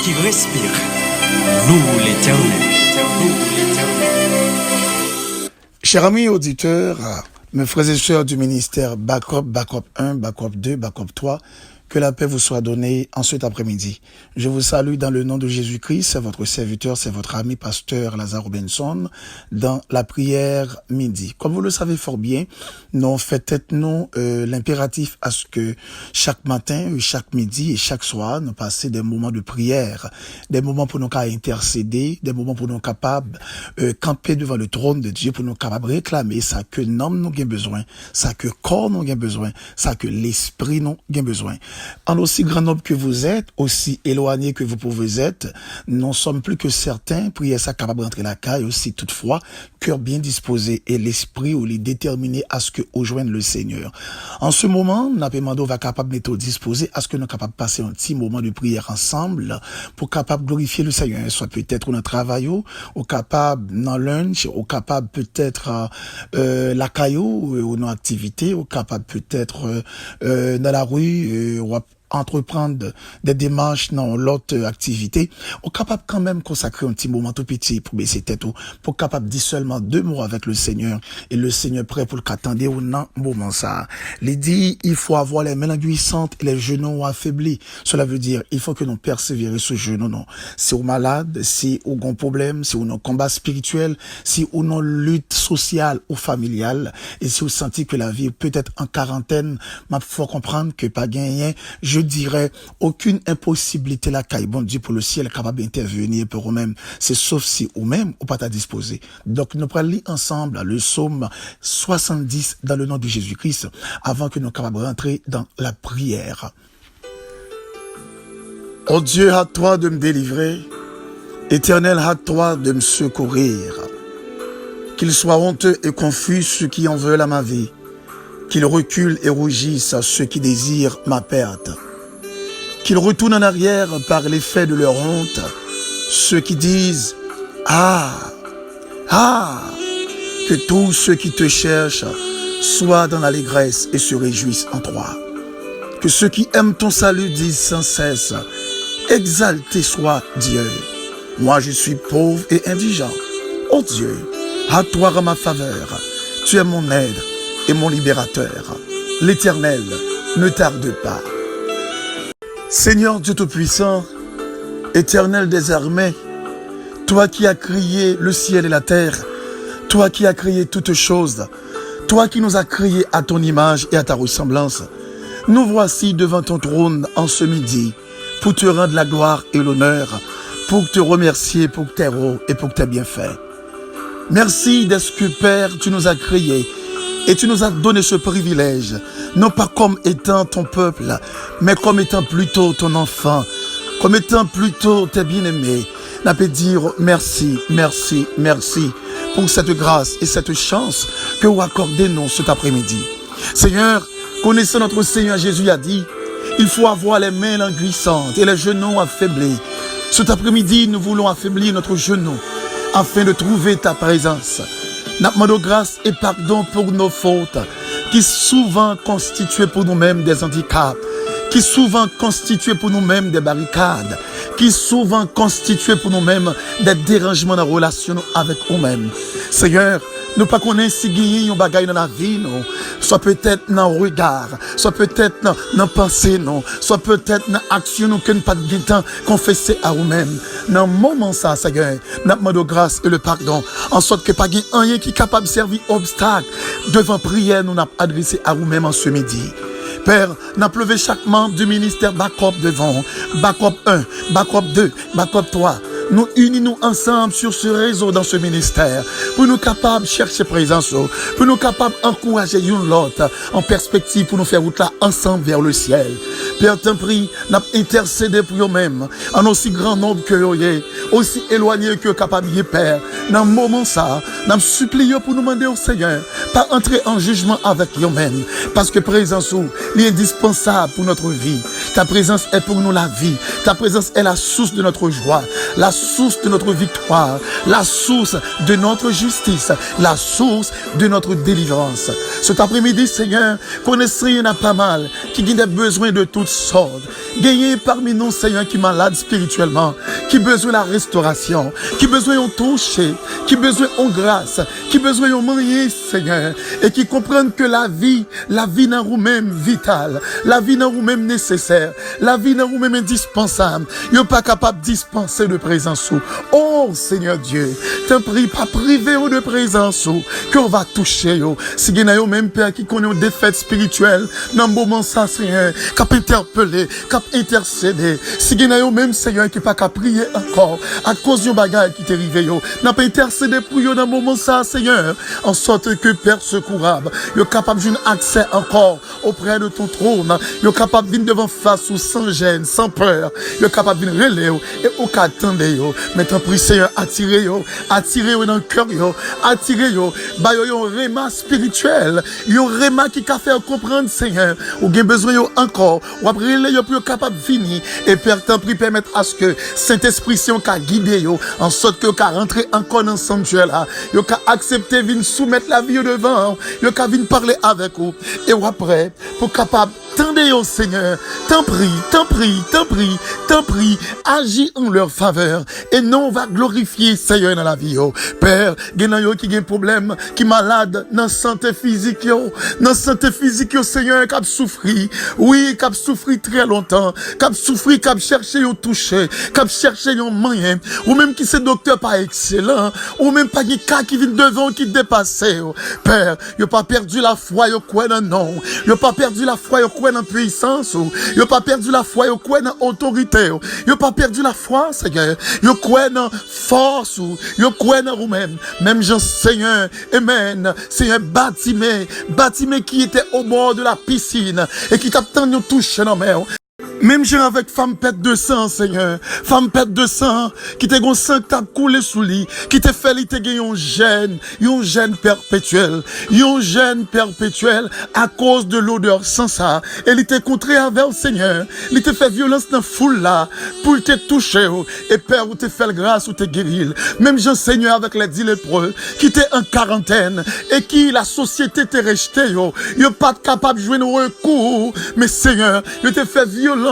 Qui respire, loue l'Éternel. Chers amis auditeurs, mes frères et sœurs du ministère Backup 1, Backup 2, Backup 3, que la paix vous soit donnée en cet après-midi. Je vous salue dans le nom de Jésus-Christ, c'est votre serviteur, c'est votre ami pasteur Lazare Robinson, dans la prière midi. Comme vous le savez fort bien, nous faisons l'impératif à ce que chaque matin, chaque midi et chaque soir, nous passions des moments de prière, des moments pour nous intercéder, des moments pour nous capables camper devant le trône de Dieu, pour nous capables réclamer ça que l'homme nous a besoin, ça que le corps nous a besoin, ça que l'esprit nous a besoin. En aussi grand nombre que vous êtes, aussi éloigné que vous pouvez être, nous sommes plus que certains, prier ça capable d'entrer la caille, aussi toutefois, cœur bien disposé et l'esprit ou les déterminé à ce que rejoigne le Seigneur. En ce moment, Napemando va capable d'être disposé à ce que nous capables de passer un petit moment de prière ensemble pour capable de glorifier le Seigneur, soit peut-être dans le travail, ou capable dans lunch, ou capable peut-être la caillou ou dans activité, ou capable peut-être dans la rue, ou entreprendre des démarches dans l'autre activité, on est capable quand même consacrer un petit moment tout petit pour baisser tête, pour capable dire seulement 2 mots avec le Seigneur, et le Seigneur prêt pour le qu'attendre ou non, moment ça. Il dit, il faut avoir les mains languissantes et les genoux affaiblis. Cela veut dire, il faut que nous persévérer ce genou, non. Si vous malade, si vous avez un problème, si vous avez un combat spirituel, si vous avez une lutte sociale ou familiale, et si vous sentez que la vie peut être en quarantaine, il faut comprendre que pas gagné, je dirais, aucune impossibilité là, car bon Dieu pour le ciel est capable d'intervenir pour vous-même. C'est sauf si vous-même ou pas à disposer. Donc, nous prenons lire ensemble le psaume 70 dans le nom de Jésus-Christ avant que nous capables de rentrer dans la prière. Oh Dieu, à toi de me délivrer. Éternel, à toi de me secourir. Qu'il soit honteux et confus ceux qui en veulent à ma vie. Qu'ils reculent et rougissent ceux qui désirent ma perte. Qu'ils retournent en arrière par l'effet de leur honte, ceux qui disent « Ah, ah !» Que tous ceux qui te cherchent soient dans l'allégresse et se réjouissent en toi. Que ceux qui aiment ton salut disent sans cesse « Exalté soit Dieu !» Moi je suis pauvre et indigent. Oh Dieu, à toi rends ma faveur. Tu es mon aide et mon libérateur. L'Éternel, ne tarde pas. Seigneur Dieu Tout-Puissant, Éternel des armées, toi qui as créé le ciel et la terre, toi qui as créé toutes choses, toi qui nous as créés à ton image et à ta ressemblance, nous voici devant ton trône en ce midi pour te rendre la gloire et l'honneur, pour te remercier pour tes rôles et pour tes bienfaits. Merci d'être que Père, tu nous as créés et tu nous as donné ce privilège, non pas comme étant ton peuple, mais comme étant plutôt ton enfant, comme étant plutôt tes bien-aimés. On peut dire merci, merci, merci pour cette grâce et cette chance que vous accordez nous cet après-midi. Seigneur, connaissant notre Seigneur Jésus a dit, il faut avoir les mains languissantes et les genoux affaiblis. Cet après-midi, nous voulons affaiblir notre genou afin de trouver ta présence. Nous demandons grâce et pardon pour nos fautes, qui souvent constituent pour nous-mêmes des handicaps, qui souvent constituent pour nous-mêmes des barricades, qui souvent constituent pour nous-mêmes des dérangements dans la relation avec nous-mêmes. Seigneur, nous pas connaître si gagner un bagage dans la vie, non. Soit peut-être dans le regard, soit peut-être dans la pensée, non. Soit peut-être dans l'action, nous, que nous pas de temps confesser à nous-mêmes. Dans le moment ça, Seigneur, nous demandons grâce et le pardon, en sorte que pas rien qui est capable de servir obstacle devant prière, nous n'a adressé à nous-mêmes en ce midi. Père, n'a pleuvé chaque membre du ministère Backup devant, Backup 1, Backup 2, Backup 3. nous unis-nous ensemble sur ce réseau, dans ce ministère, pour nous capables de chercher présence, pour nous capables d'encourager une l'autre en perspective pour nous faire route là ensemble vers le ciel. Père, t'en prie, n'a intercédé pour eux-mêmes, en aussi grand nombre que vous êtes, aussi éloigné que capable de Père. Dans le moment ça, nous supplions pour nous demander au Seigneur, pas entrer en jugement avec eux-mêmes, parce que présence est indispensable pour notre vie. Ta présence est pour nous la vie. Ta présence est la source de notre joie, la source de notre victoire, la source de notre justice, la source de notre délivrance. Cet après-midi, Seigneur, connaissez, il y en a pas mal qui ont des besoins de toutes sortes. Gagnez parmi nous, Seigneur, qui est malade spirituellement, qui a besoin de la restauration, qui a besoin de toucher, qui a besoin de grâce, qui a besoin de marier, Seigneur, et qui comprennent que la vie dans vous-même vitale, la vie dans vous-même nécessaire, la vie dans vous-même indispensable. Vous n'êtes pas capable de dispenser de présence. Oh, Seigneur Dieu, t'en prie, pas priver de présence, qu'on va toucher. Si vous avez même Père qui connaît une défaite spirituelle, dans le moment ça, Seigneur, qui a interpellé, qui a intercédé. Si vous avez même Seigneur qui n'est pas qu'à prier encore, à cause de bagaille qui t'est arrivé, n'a pas intercédé pour vous dans le moment ça, Seigneur, en sorte que Père secourable, vous êtes capable d'un accès encore auprès de ton trône, vous êtes capable de venir devant face ou sans gêne, sans peur, vous êtes capable de venir relayer et au cas attendre. Mais t'en prie, Seigneur, attirez-vous dans le cœur, attirez-vous, bah yo un réma spirituel, yo réma qui a fait comprendre, Seigneur, ou avez besoin encore, ou après relayer pour capable de venir, et Père, t'en prie, permettre à ce que Saint-Esprit, si on a guidé, en sorte que vous rentré encore dans le sanctuaire là, vous avez accepté de soumettre la vie devant, vous avez venir parler avec vous, et après, pour capable tendez au Seigneur, t'en prie, agis en leur faveur, et non, on va glorifier Seigneur dans la vie, Père, gen qui a un problème, qui est malade, dans santé physique, Seigneur, qui a souffri, oui, qui a souffri très longtemps, qui a souffri, qui a cherché au toucher, qui a cherché un moyen, ou même qui c'est docteur pas excellent, ou même pas qui cas qui vient devant, qui dépasse, Père, il n'a pas perdu la foi, il croit dans non, il n'a pas perdu la foi, il croit dans puissance, il n'a pas perdu la foi, il croit dans autorité, il n'a pas perdu la foi, Seigneur, il croit dans force, il croit dans vous-même, même Jean Seigneur, Amen, Seigneur, Batimé qui était au bord de la piscine, et qui t'a tant touché dans la main. Même j'ai avec femme pète de sang, Seigneur. Femme pète de sang, qui te gon sang qui t'a coulé sous lit, qui te fait li te gen yon gêne perpétuel à cause de l'odeur sans ça. Et il te contré avec le Seigneur. Il te fait violence dans foule là, pour te toucher, et Père, ou te fait grâce, ou te guérir. Même Jean Seigneur avec les 10 lépreux, qui était en quarantaine, et qui la société te rejeté, yo pas capable de jouer un recours, mais Seigneur, il te fait violence.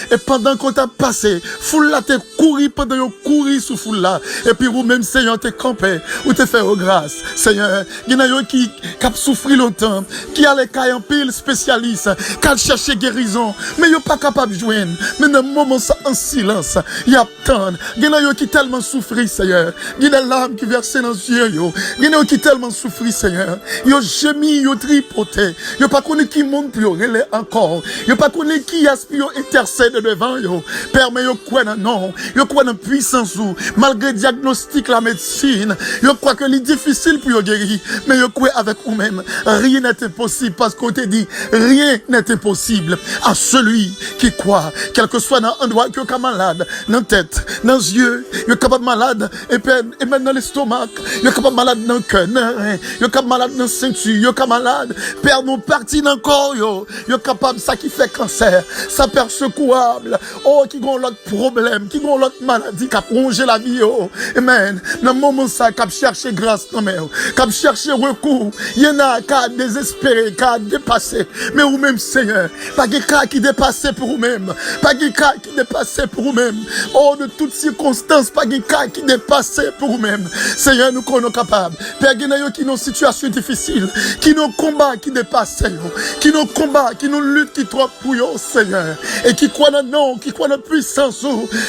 Et pendant qu'on t'a passé, foule là t'es couru pendant qu'on couru sous foule là. Et puis vous même Seigneur t'es campé, ou t'es fait grâce. Seigneur, il y en a qui a souffert longtemps, qui a les cas en pile spécialiste, qui a cherché guérison, mais ils sont pas capable de joindre. Mais dans le moment ça en silence, il y a tant. Il y en a qui tellement souffert, Seigneur. Il y a des larmes qui versent dans les yeux. Il y en a qui tellement souffert, Seigneur. Ils ont gémi, ils ont tripoté. Ils n'ont pas connu qui monte pour relayer encore. Ils n'ont pas connu qui aspire intercède devant yo. Père, mais yo croit dans non, yo croit dans puissance ou malgré diagnostic la médecine, yo croit que c'est difficile pour yo guérir, mais yo croit avec vous-même, rien n'est impossible parce qu'on te dit rien n'est impossible à celui qui croit, quel que soit dans endroit que yo malade, dans la tête, dans les yeux, yo capable malade et même dans l'estomac, yo capable malade dans le cœur, yo capable malade dans la ceinture, yo capable malade, Père, nous partis dans le corps yo capable ça qui fait cancer, ça persécuable, oh, qui ont l'autre problème, qui ont l'autre maladie, qui a rongé la vie, oh, amen. Dans le moment ça, qui a cherché grâce, non, mais, qui a cherché recours, il y en a qui a désespéré, qui a dépassé, mais vous-même, Seigneur, pas de cas qui dépasse pour vous-même, pas de cas qui dépasse pour vous-même, oh, de toutes circonstances, pas de cas qui dépasse pour vous-même, Seigneur, nous sommes capables, Père, il y en a qui ont une situation difficile, qui ont un combat qui dépasse, qui ont un combat, qui ont une lutte qui trop pour vous, Seigneur. et qui croient dans non, qui croient dans la puissance,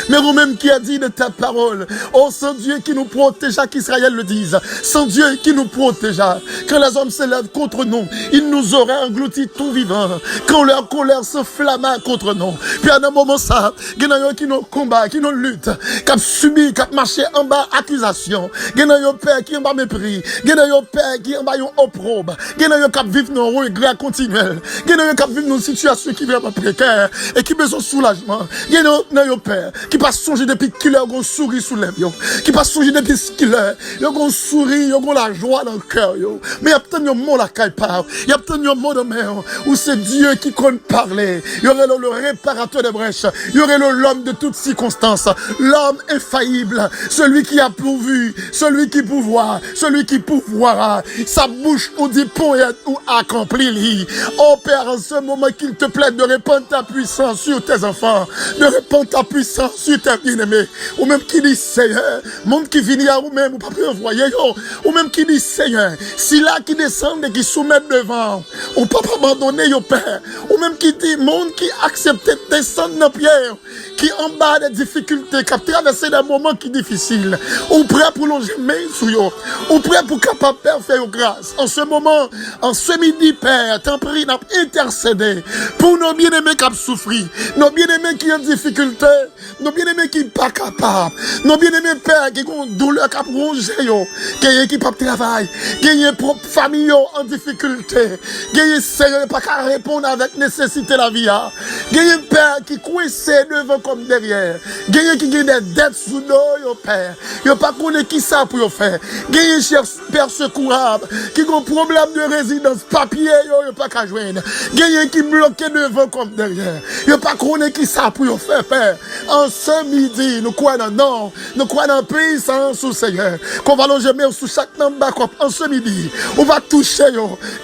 mais vous-même qui a dit de ta parole, oh Saint-Dieu qui nous protégea, qu'Israël le dise, Saint-Dieu qui nous protégea, quand les hommes s'élèvent contre nous, ils nous auraient engloutis tout vivant, quand leur colère se flamma contre nous, puis à un moment ça, il y en a qui nous combat, qui nous lutte, qui a subi, qui a marché en bas accusation, il y en a père qui en bas mépris, il y en a père qui en bas opprobre, il y en a qui vivent nos regrets continuels, il y en a qui vivent nos situations qui viennent précaires et qui besoin de soulagement, il y en a père qui passe songer depuis qu'il leur a sourire sous les yeux, qui passe songer depuis qu'il leur a sourire, ils ont la joie dans le cœur, mais il y a peut-être un mot la caille par, il y a peut-être un mot de mer où c'est Dieu qui compte parler, il y aurait le réparateur des brèches, il y aurait l'homme de toutes circonstances, l'homme infaillible, celui qui a pourvu, celui qui pourvoit, celui qui pourvoira, sa bouche ou dit pour ou accompli. Oh Père, en ce moment qu'il te plaît de répandre ta puissance sur tes enfants, de répandre ta puissance sur tes bien-aimés, ou même qui dit Seigneur, monde qui vient à vous-même, ou pas envoyer, ou même qui dit Seigneur, si là qui descendent et qui soumettent devant, ou pas abandonner au Père, ou même qui dit monde qui accepte de descendre dans pierre, qui en bas des difficultés, qui a traversé des moments qui difficiles, ou prêt pour longer main sur eux, ou prêt pour capable faire grâce. En ce moment, en ce midi, Père, t'en prie, n'a intercédé pour nos bien-aimés qui ont souffert, nos bien-aimés qui ont difficulté, nos bien-aimés qui ne sont pas capables, nos bien-aimés, Père, qui ont douleur, qui ont rongé, qui peuvent travailler, qui ont famille en difficulté, qui ont pas qu'à répondre avec nécessité la vie, qui ont Père qui coincent devant comme derrière, qui ont des dettes sous nos Père, ils n'ont pas connu qui ça pour faire, qui ont Père secourable, qui ont problème de résidence, papier, ils n'ont pas qu'à joindre, qui ont qui bloqué devant comme derrière, ils n'ont pas connu qui ça pour faire, Père. En ce midi, nous croyons dans non, nous croyons dans puissance au Seigneur, qu'on va loger sous chaque nombre en ce midi, on va toucher,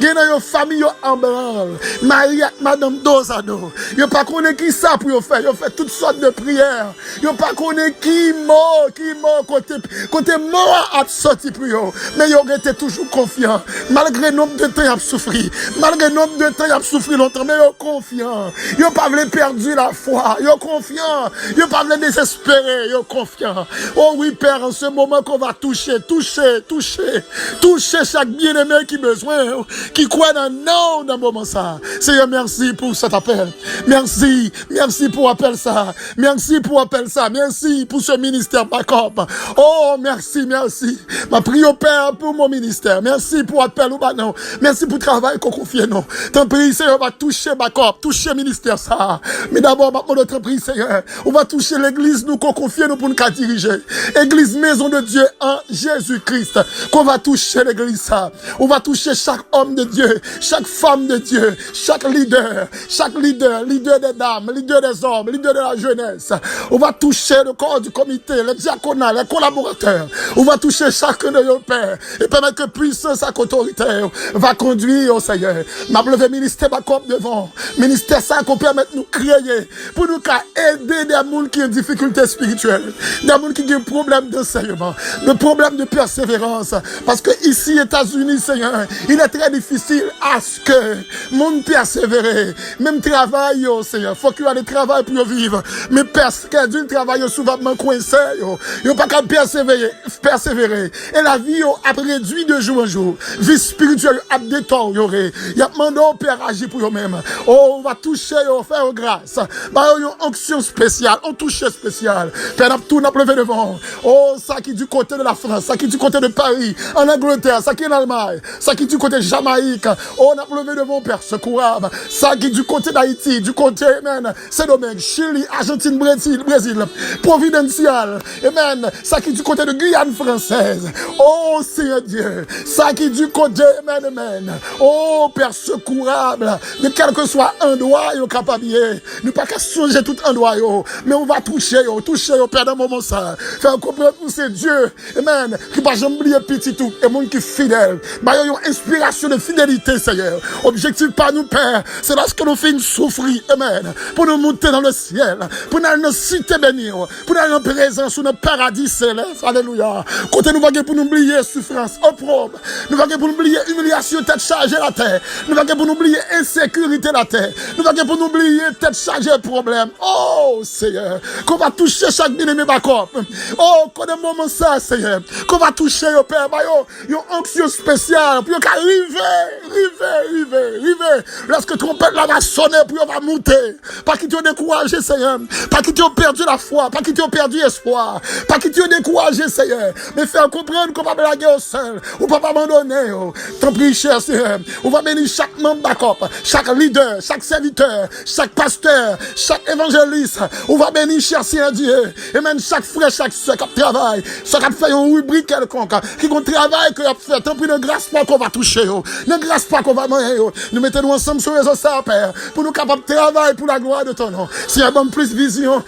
il y a une famille en branle, Marie et Madame Dosado, ils n'ont pas connu qui ça pour faire, ils ont fait toutes sortes de prières, ils n'ont pas connu qui mort, côté mort a sorti pour eux, mais ils ont été toujours confiants, malgré le nombre de temps ils ont souffert, malgré le nombre de temps ils ont souffert longtemps, mais ils ont confiants, ils n'ont pas perdu la foi, ils ont confiants, ils n'ont pas désespéré, ils ont confiants. Oh oui, Père, en ce moment qu'on va toucher chaque bien-aimé qui a besoin, qui croit dans non dans le moment ça. Seigneur, merci pour cet appel. Merci pour appel ça. Merci pour appel ça. Merci pour ce ministère backup. Oh, merci. Ma prière, Père, pour mon ministère. Merci pour appel ou non. Merci pour le travail qu'on confie nous. Tant pis, Seigneur, on va toucher backup, toucher ministère ça. Mais d'abord, notre prière, Seigneur, on va toucher l'église nous qu'on confie nous pour nous diriger. Église maison de Dieu en Jésus-Christ. Qu'on va toucher l'église ça. On va toucher chaque homme de Dieu, chaque femme de Dieu, chaque leader des dames, leader des hommes, leader de la jeunesse. On va toucher le corps du comité, les diaconats, les collaborateurs. On va toucher chacun de nos pères et permettre que puissance et autoritaire va conduire au Seigneur. Ma levé ministère va comme devant. Ministère ça qu'on permet de nous créer pour nous aider des gens qui ont des difficultés spirituelles, des gens qui ont des problèmes d'enseignement, des problèmes de persévérance. Parce que ici, États-Unis, Seigneur, il est très difficile à ce que monde persévère. Même travail, Seigneur, faut qu'il y ait des travail pour vivre. Mais persévérer, travail souvent coincé, il n'y a pas qu'à persévérer. Et la vie a réduit de jour en jour. Vie spirituelle a détérioré. Il y a demandé au Père agir pour eux-mêmes. Oh, on va toucher, on va faire grâce. Bah, il y a une onction spéciale, on touche spécial. Père, tout n'a levé devant. Oh, ça qui est du côté de la France, ça qui est du côté de Paris, en Angleterre, ça qui est en Allemagne, ça qui est du côté de Jamaïque. Oh, on a levé devant, Père, secourable. Ça qui est du côté d'Haïti, du côté, amen, Saint-Domingue, Chili, Argentine, Brésil, Providencial, amen, ça qui est du côté de Guyane française. Oh, Seigneur Dieu, ça qui est du côté, amen. Oh, Père, secourable, de quel que soit endroit, yo capable, nous pas qu'à songer tout endroit, mais on va toucher, Père, dans le moment ça. Faire comprendre pour c'est Dieu, amen, qui pas jamais oublier petit tout, et monde qui est fidèle. Bah, il y a une inspiration de fidélité, Seigneur. Objectif par nous, Père, c'est lorsque nous faisons souffrir, amen, pour nous monter dans le ciel, pour nous aller dans la cité bénie, pour nous aller en présence sur notre paradis céleste, alléluia. Côté nous va pour nous oublier souffrance, opprobre, nous va pour nous oublier humiliation, tête chargée la terre, nous va pour nous oublier insécurité la terre, nous va pour nous oublier tête chargée de problèmes. Oh, Seigneur, qu'on va toucher chaque bien-aimé Bacop. Oh, qu'on a un moment ça, Seigneur, qu'on va toucher, au Père, yon onction spéciale, puis yon ka rive. Lorsque trompette là va sonner, puis on va monter. Pas qu'ils t'ont découragé, Seigneur. Pas qu'ils t'ont perdu la foi, pas qu'ils t'ont perdu espoir. Pas qu'ils t'ont découragé, Seigneur. Mais faire comprendre qu'on va blaguer au seul. On va pas abandonner. Tant pis, cher Seigneur. On va bénir chaque membre Bacop, chaque leader, chaque serviteur, chaque pasteur, chaque évangéliste. On va bénir, cher Seigneur Dieu. Et même chaque frère, chaque soeur qui travaille, ceux qui fait une rubrique quelconque, qui ont travail que fait. Tant pis, ne grâce pas qu'on va toucher. Ne grâce pas qu'on va manger. Nous mettons ensemble sur les réseaux, Père, pour nous capables de travailler pour la gloire de ton nom. Si y bon plus vision,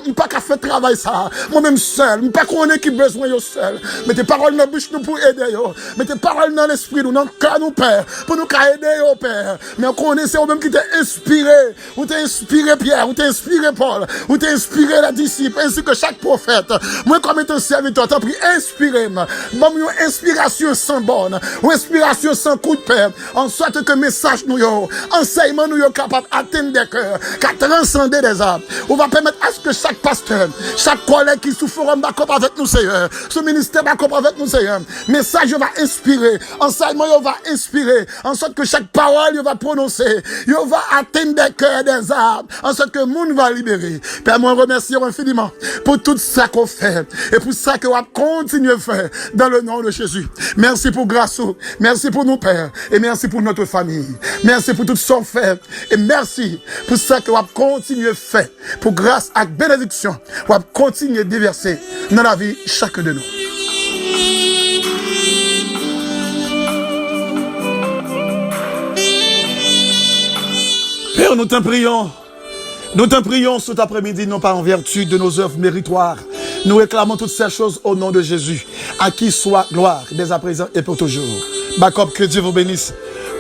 on pas qu'à faire travail ça. Moi-même seul, on pas qu'on ait qui besoin yo seul. Mettez paroles dans la bouche nous pour aider yo. Mettez paroles dans l'esprit nous, dans le cœur nous, Père, pour nous aider yo, Père. Mais on connaît c'est vous-même qui t'a inspiré. Ou t'a inspiré Pierre, ou t'a inspiré Paul, ou t'a inspiré les disciples, ainsi que chaque prophète. Moi, comme étant serviteur, t'as pris inspirez-moi. Bon, une inspiration sans borne, une inspiration sans coup de Père, en sorte que message nous yo, enseignement nous yo capable d'atteindre des cœurs, qu'à transcender des âmes. On va permettre à ce que chaque pasteur, chaque collègue qui souffre Bacop avec nous, Seigneur, ce ministère Bacop avec nous, Seigneur, message va inspirer, enseignement va inspirer, en sorte que chaque parole va prononcer, va atteindre des cœurs, des âmes, en sorte que le monde va libérer. Père, moi, remercie infiniment pour tout ça qu'on fait et pour ça qu'on va continuer à faire dans le nom de Jésus. Merci pour grâce, merci pour nos pères et merci pour notre famille. Merci pour tout ce qu'on fait et merci pour ça qu'on va continuer à faire pour grâce à bénédiction, on va continuer à déverser dans la vie chacun de nous. Père, nous t'en prions. Nous t'en prions cet après-midi, non pas en vertu de nos œuvres méritoires. Nous réclamons toutes ces choses au nom de Jésus. À qui soit gloire, dès à présent et pour toujours. Bacop, que Dieu vous bénisse.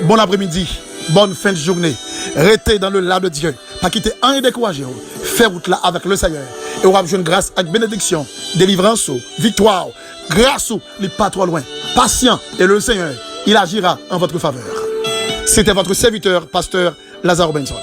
Bon après-midi, bonne fin de journée. Restez dans le là de Dieu. Pas quitter un et décourager. Faire route là avec le Seigneur. Et on va besoin de grâce avec bénédiction, délivrance, victoire, grâce, il n'est pas trop loin. Patient et le Seigneur, il agira en votre faveur. C'était votre serviteur, pasteur Lazare Benson.